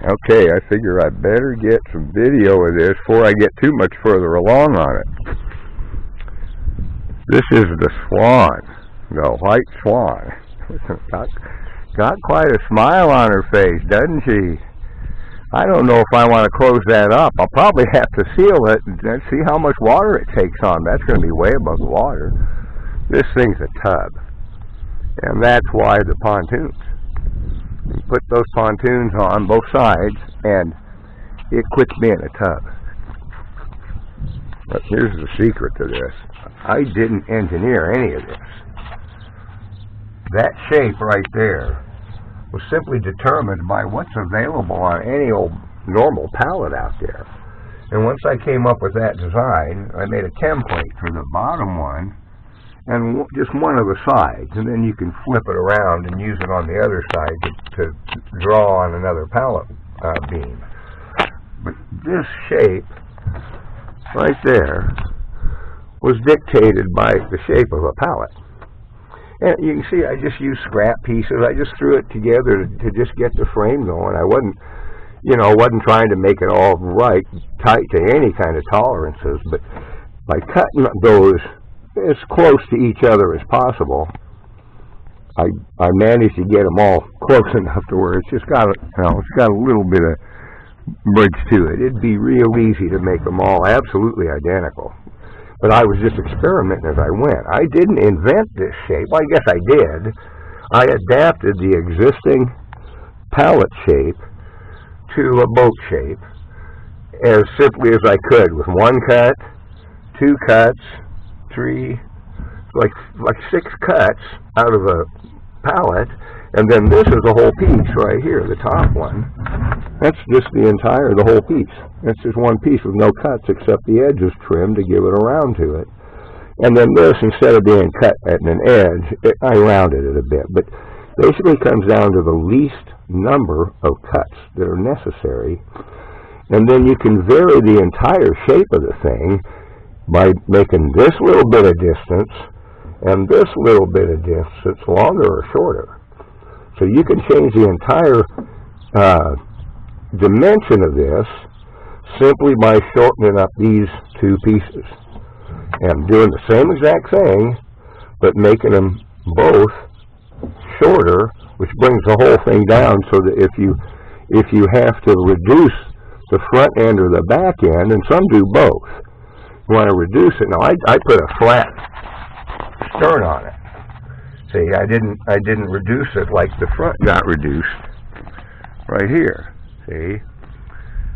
Okay, I figure I better get some video of this before I get too much further along on it. This is the Swan, the white swan. got quite a smile on her face, doesn't she? I don't know if I want to close that up. I'll probably have to seal it and see how much water it takes on. That's going to be way above the water. This thing's a tub, and that's why the pontoons. You put those pontoons on both sides, and it quits being a tub. But here's the secret to this. I didn't engineer any of this. That shape right there was simply determined by what's available on any old normal pallet out there. And once I came up with that design, I made a template for the bottom one and just one of the sides, and then you can flip it around and use it on the other side to draw on another pallet beam. But this shape right there was dictated by the shape of a pallet. And you can see I just used scrap pieces. I just threw it together to just get the frame going. I wasn't trying to make it all right, tight to any kind of tolerances, but by cutting those as close to each other as possible, I managed to get them all close enough to where it's just got it's got a little bit of bridge to it. It'd be real easy to make them all absolutely identical. But I was just experimenting as I went. I didn't invent this shape. Well, I guess I did. I adapted the existing pallet shape to a boat shape as simply as I could, with one cut, two cuts, three, like 6 cuts out of a pallet, and then this is the whole piece right here, the top one. That's just the whole piece. That's just one piece with no cuts except the edges trimmed to give it a round to it. And then this, instead of being cut at an edge, I rounded it a bit. But basically it comes down to the least number of cuts that are necessary. And then you can vary the entire shape of the thing by making this little bit of distance and this little bit of distance longer or shorter. So you can change the entire dimension of this simply by shortening up these two pieces and doing the same exact thing, but making them both shorter, which brings the whole thing down so that if you have to reduce the front end or the back end, and some do both, you want to reduce it. Now I put a flat stern on it. See, I didn't reduce it like the front got reduced right here. See?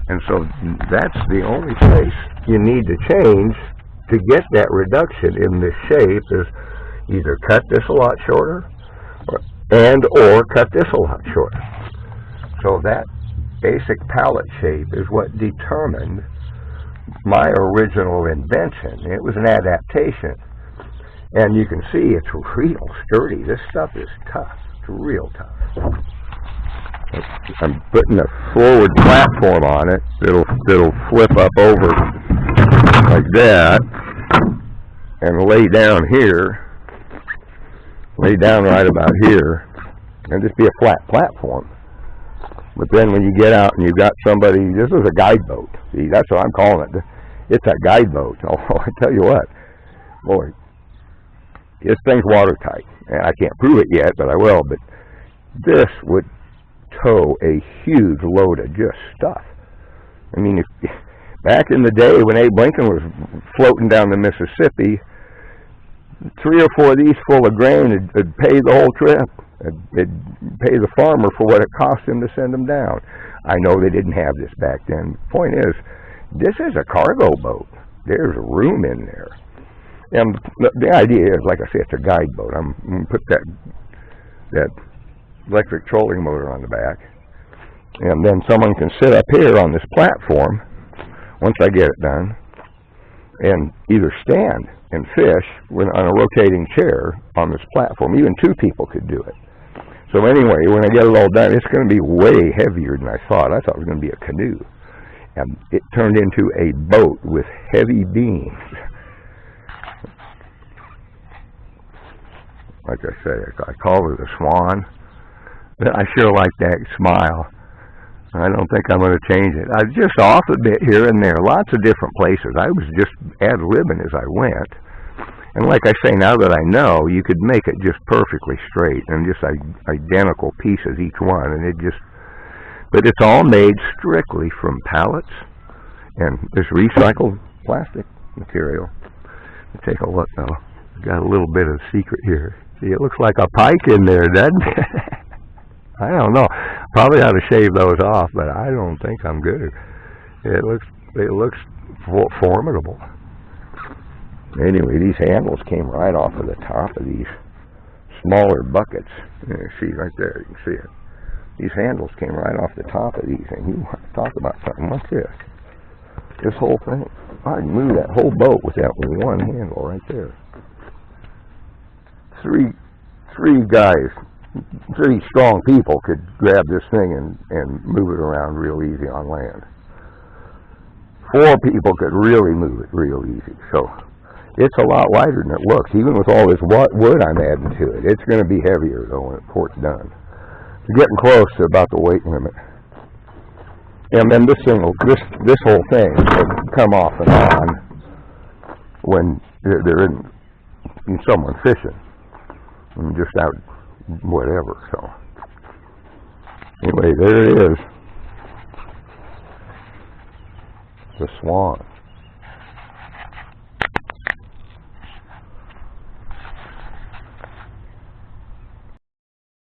And so that's the only place you need to change to get that reduction in this shape is either cut this a lot shorter or cut this a lot shorter. So that basic pallet shape is what determined my original invention. It was an adaptation. And you can see it's real sturdy. This stuff is tough. It's real tough. I'm putting a forward platform on it. It'll flip up over like that and lay down here. Lay down right about here and just be a flat platform. But then when you get out and you've got somebody, this is a guide boat. See, that's what I'm calling it. It's a guide boat. Oh, I tell you what, boy, this thing's watertight. And I can't prove it yet, but I will. But this would tow a huge load of just stuff. I mean, back in the day when Abe Lincoln was floating down the Mississippi, 3 or 4 of these full of grain would pay the whole trip. It'd pay the farmer for what it cost him to send them down. I know they didn't have this back then. Point is, this is a cargo boat. There's room in there. And the idea is, like I say, it's a guide boat. I'm going to put that electric trolling motor on the back, and then someone can sit up here on this platform once I get it done and either stand and fish on a rotating chair on this platform. Even 2 people could do it. So anyway, when I get it all done, it's going to be way heavier than I thought. I thought it was going to be a canoe, and it turned into a boat with heavy beams. Like I say, I call her the Swan. I sure like that smile. I don't think I'm going to change it. I was just off a bit here and there, lots of different places. I was just ad-libbing as I went. And like I say, now that I know, you could make it just perfectly straight and just identical pieces each one. And but it's all made strictly from pallets and this recycled plastic material. Take a look though. Got a little bit of secret here. See, it looks like a pike in there, doesn't it? I don't know. Probably ought to shave those off, but I don't think I'm good. It looks formidable. Anyway, these handles came right off of the top of these smaller buckets. See right there, you can see it. These handles came right off the top of these, and you want to talk about something like this. This whole thing, I can move that whole boat with that one handle right there. Three guys, 3 strong people could grab this thing and move it around real easy on land. 4 people could really move it real easy. So it's a lot lighter than it looks. Even with all this wood I'm adding to it, it's going to be heavier though before it's done. It's getting close to about the weight limit. And then this whole thing will come off and on when there isn't someone fishing. I'm just out whatever, so anyway, there it is, the Swan.